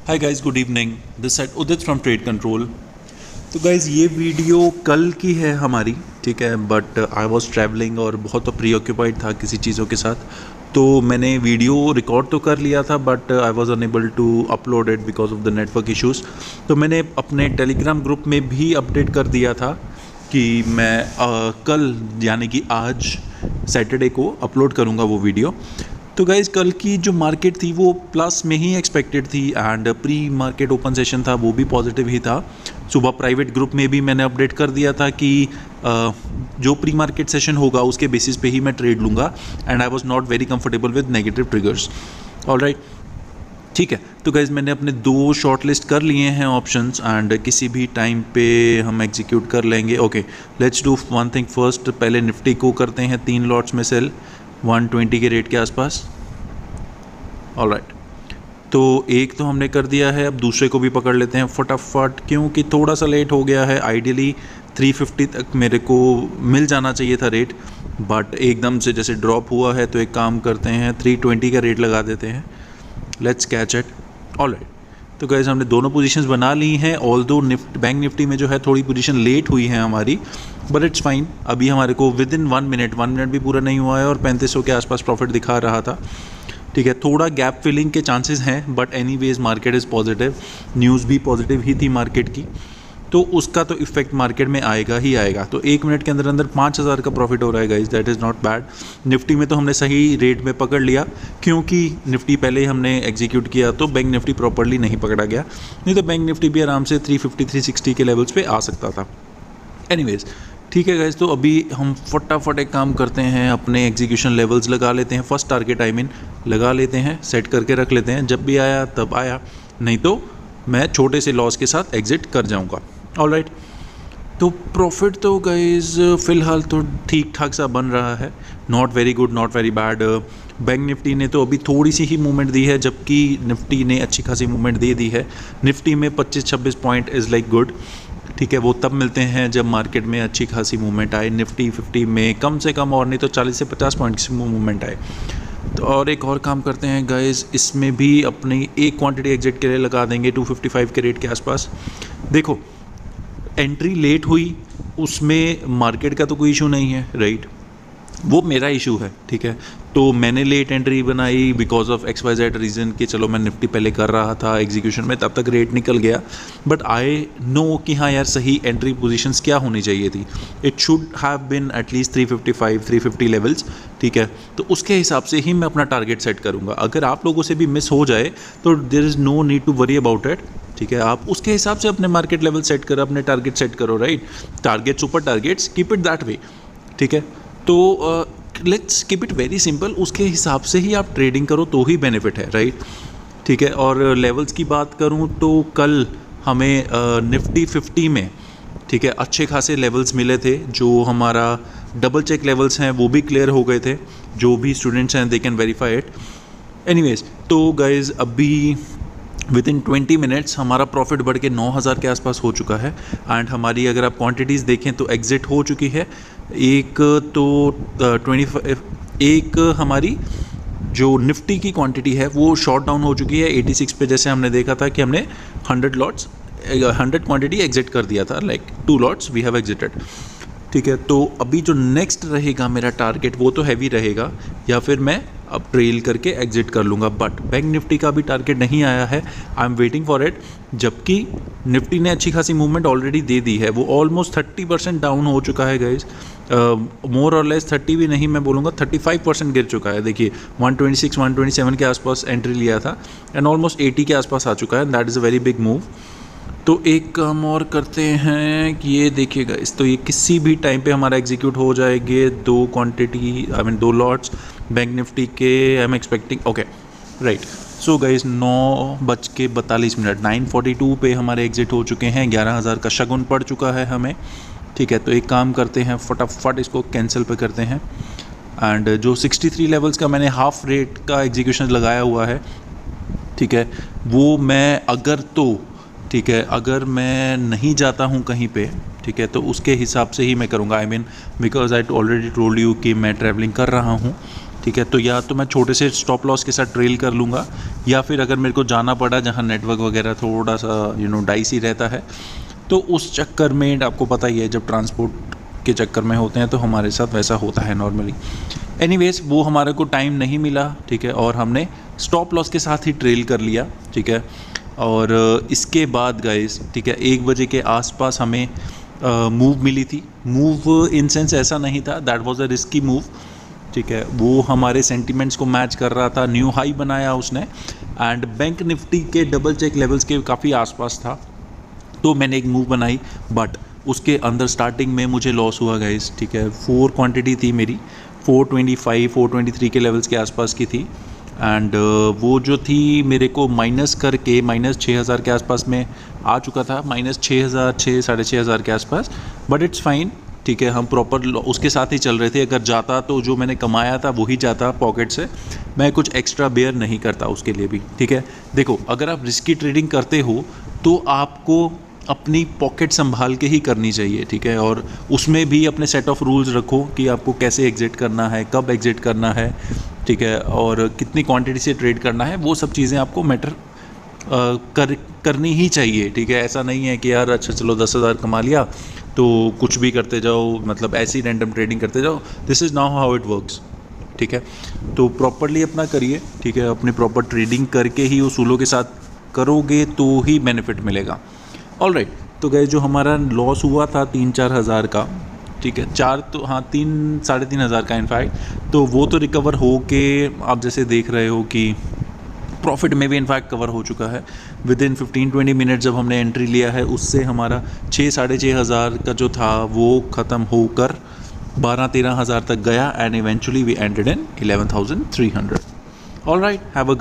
Hi guys, good evening. This side Udit from trade control. तो guys ये video कल की है हमारी, ठीक है, बट आई वाज ट्रैवलिंग और बहुत प्रीऑक्यूपाइड था किसी चीज़ों के साथ। तो मैंने वीडियो रिकॉर्ड तो कर लिया था but I was unable to upload it because of the network issues. तो मैंने अपने टेलीग्राम ग्रुप में भी अपडेट कर दिया था कि मैं कल यानी कि आज सैटरडे को अपलोड करूँगा वो वीडियो। तो गाइज़ कल की जो मार्केट थी वो प्लस में ही एक्सपेक्टेड थी and pre market open session था वो भी पॉजिटिव ही था। सुबह प्राइवेट ग्रुप में भी मैंने अपडेट कर दिया था कि जो प्री मार्केट सेशन होगा उसके बेसिस पे ही मैं ट्रेड लूँगा and I was not very comfortable with negative triggers. Alright, ठीक है। तो गाइज़ मैंने अपने 2 शॉर्ट लिस्ट कर लिए हैं ऑप्शंस एंड किसी भी टाइम पे हम एग्जीक्यूट कर लेंगे। Okay, let's do one thing first. पहले निफ्टी को करते हैं 3 लॉट्स में सेल 120 के रेट के आसपास। ऑलराइट, तो एक तो हमने कर दिया है, अब दूसरे को भी पकड़ लेते हैं फटाफट क्योंकि थोड़ा सा लेट हो गया है। आइडियली 350 तक मेरे को मिल जाना चाहिए था रेट, बट एकदम से जैसे ड्रॉप हुआ है तो एक काम करते हैं 320 का रेट लगा देते हैं। Let's catch it. ऑलराइट, तो गाइस हमने दोनों पोजीशंस बना ली हैं। ऑल्दो बैंक निफ्टी में जो है थोड़ी पोजीशन लेट हुई है हमारी, बट इट्स फाइन। अभी हमारे को विद इन 1 मिनट भी पूरा नहीं हुआ है और 3500 के आसपास प्रॉफिट दिखा रहा था, ठीक है। थोड़ा गैप फिलिंग के चांसेस हैं but anyways market is positive. News भी पॉजिटिव ही थी मार्केट की, तो उसका तो इफेक्ट मार्केट में आएगा ही आएगा। तो 1 मिनट के अंदर अंदर 5000 का प्रॉफिट हो रहा है guys, that is not bad. Nifty में तो हमने सही रेट में पकड़ लिया क्योंकि निफ्टी पहले ही हमने एग्जीक्यूट किया तो बैंक निफ्टी प्रॉपरली नहीं पकड़ा गया, नहीं तो बैंक निफ्टी भी आराम से 350 360 के लेवल्स पे आ सकता था। एनीवेज, ठीक है गाइज, तो अभी हम फटाफट एक काम करते हैं, अपने एग्जीक्यूशन लेवल्स लगा लेते हैं। फर्स्ट टारगेट लगा लेते हैं, सेट करके रख लेते हैं। जब भी आया तब आया, नहीं तो मैं छोटे से लॉस के साथ एग्जिट कर जाऊंगा। ऑलराइट, तो प्रॉफिट तो गाइज फ़िलहाल तो ठीक ठाक सा बन रहा है, not very good not very bad. Bank Nifty ने तो अभी थोड़ी सी ही मूवमेंट दी है जबकि निफ्टी ने अच्छी खासी मूवमेंट दे दी है। निफ्टी में 25-26 पॉइंट इज़ लाइक गुड, ठीक है। वो तब मिलते हैं जब मार्केट में अच्छी खासी मूवमेंट आए। निफ्टी 50 में कम से कम और नहीं तो 40 से 50 पॉइंट की मूवमेंट आए। तो और एक और काम करते हैं गाइज, इसमें भी अपनी एक क्वांटिटी एग्जिट के लिए लगा देंगे 255 के रेट के आसपास। देखो एंट्री लेट हुई उसमें मार्केट का तो कोई इशू नहीं है, राइट, वो मेरा इशू है, ठीक है। तो मैंने लेट एंट्री बनाई बिकॉज ऑफ XYZ रीज़न कि चलो मैं निफ्टी पहले कर रहा था एग्जीक्यूशन में, तब तक रेट निकल गया। बट आई नो कि हाँ यार सही एंट्री पोजीशंस क्या होनी चाहिए थी। It should have been at least 355 350 levels, ठीक है। तो उसके हिसाब से ही मैं अपना टारगेट सेट करूँगा। अगर आप लोगों से भी मिस हो जाए तो there is no need to worry about it, ठीक है। आप उसके हिसाब से अपने मार्केट लेवल सेट करो, अपने टारगेट सेट करो, right. Target super targets keep it that way, ठीक है। तो let's keep it very simple, उसके हिसाब से ही आप ट्रेडिंग करो तो ही बेनिफिट है, राइट, ठीक है। और लेवल्स की बात करूं तो कल हमें निफ्टी 50 में, ठीक है, अच्छे खासे लेवल्स मिले थे। जो हमारा डबल चेक लेवल्स हैं वो भी क्लियर हो गए थे। जो भी स्टूडेंट्स हैं they can verify it. Anyways, तो गाइज अभी विद इन 20 मिनट्स हमारा प्रॉफिट बढ़ के 9000 के आसपास हो चुका है एंड हमारी अगर आप क्वांटिटीज़ देखें तो एग्जिट हो चुकी है। एक तो 25, एक हमारी जो निफ्टी की क्वांटिटी है वो शॉर्ट डाउन हो चुकी है 86 पे, जैसे हमने देखा था कि हमने 100 लॉट्स 100 क्वांटिटी एग्जिट कर दिया था, like 2 lots we have exited, ठीक है। तो अभी जो नेक्स्ट रहेगा मेरा टारगेट वो तो हैवी रहेगा, या फिर मैं अब ट्रेल करके एग्जिट कर लूँगा। बट बैंक निफ्टी का भी टारगेट नहीं आया है, I am waiting for it. जबकि निफ्टी ने अच्छी खासी मूवमेंट ऑलरेडी दे दी है, वो ऑलमोस्ट 30% डाउन हो चुका है गाइज, मोर और लेस 30 भी नहीं, मैं बोलूँगा 35% गिर चुका है। देखिए 126 127 के आसपास एंट्री लिया था एंड ऑलमोस्ट 80 के आसपास आ चुका है, that is a very big move. तो एक काम और करते हैं कि ये देखिएगा, इस तो ये किसी भी टाइम पे हमारा एग्जीक्यूट हो जाएंगे 2 quantity, I mean 2 lots bank Nifty के। I am expecting, okay right. So guys 9:42 9:42 पे हमारे एग्जिट हो चुके हैं। 11000 का शगुन पड़ चुका है हमें, ठीक है। तो एक काम करते हैं फटाफट इसको कैंसिल पे करते हैं एंड जो 63 लेवल्स का मैंने हाफ रेट का एग्जीक्यूशन लगाया हुआ है, ठीक है, वो मैं अगर तो, ठीक है, अगर मैं नहीं जाता हूँ कहीं पे, ठीक है, तो उसके हिसाब से ही मैं करूँगा। I mean because I already told you कि मैं ट्रैवलिंग कर रहा हूँ, ठीक है। तो या तो मैं छोटे से स्टॉप लॉस के साथ ट्रेल कर लूँगा, या फिर अगर मेरे को जाना पड़ा जहाँ नेटवर्क वगैरह थोड़ा सा डाइसी रहता है, तो उस चक्कर में आपको पता ही है जब ट्रांसपोर्ट के चक्कर में होते हैं तो हमारे साथ वैसा होता है नॉर्मली। एनीवेज वो हमारे को टाइम नहीं मिला, ठीक है, और हमने स्टॉप लॉस के साथ ही ट्रेल कर लिया, ठीक है। और इसके बाद गाइस, ठीक है, 1 बजे के आसपास हमें मूव मिली थी। मूव इन सेंस ऐसा नहीं था, that was a risky move, ठीक है। वो हमारे सेंटिमेंट्स को मैच कर रहा था, न्यू हाई बनाया उसने, एंड बैंक निफ्टी के डबल चेक लेवल्स के काफ़ी आसपास था। तो मैंने एक मूव बनाई, बट उसके अंदर स्टार्टिंग में मुझे लॉस हुआ गाइस, ठीक है। 4 क्वांटिटी थी मेरी, 425 423 के लेवल्स के आसपास की थी, एंड वो जो थी मेरे को माइनस करके -6000 के आसपास में आ चुका था, -6000 6,500 के आसपास, बट इट्स फाइन, ठीक है। हम प्रॉपर उसके साथ ही चल रहे थे। अगर जाता तो जो मैंने कमाया था वही जाता पॉकेट से, मैं कुछ एक्स्ट्रा बेयर नहीं करता उसके लिए भी, ठीक है। देखो, अगर आप रिस्की ट्रेडिंग करते हो तो आपको अपनी पॉकेट संभाल के ही करनी चाहिए, ठीक है। और उसमें भी अपने सेट ऑफ रूल्स रखो कि आपको कैसे एग्जिट करना है, कब एग्जिट करना है, ठीक है, और कितनी क्वांटिटी से ट्रेड करना है। वो सब चीज़ें आपको मैटर करनी ही चाहिए, ठीक है। ऐसा नहीं है कि यार अच्छा चलो 10,000 कमा लिया तो कुछ भी करते जाओ, मतलब ऐसी रैंडम ट्रेडिंग करते जाओ। This is now how it works, ठीक है। तो प्रॉपरली अपना करिए, ठीक है। अपनी प्रॉपर ट्रेडिंग करके ही उसूलों के साथ करोगे तो ही बेनिफिट मिलेगा। ऑलराइट, तो गए जो हमारा लॉस हुआ था 3-4 हज़ार का, ठीक है, 4 तो हाँ 3-3.5 हज़ार का इनफैक्ट, तो वो तो रिकवर हो के आप जैसे देख रहे हो कि प्रॉफिट में भी इनफैक्ट कवर हो चुका है। विद इन 15-20 मिनट जब हमने एंट्री लिया है, उससे हमारा 6-6.5 हज़ार का जो था वो ख़त्म होकर 12-13 हज़ार तक गया, and eventually we ended in 11,300। Alright, have a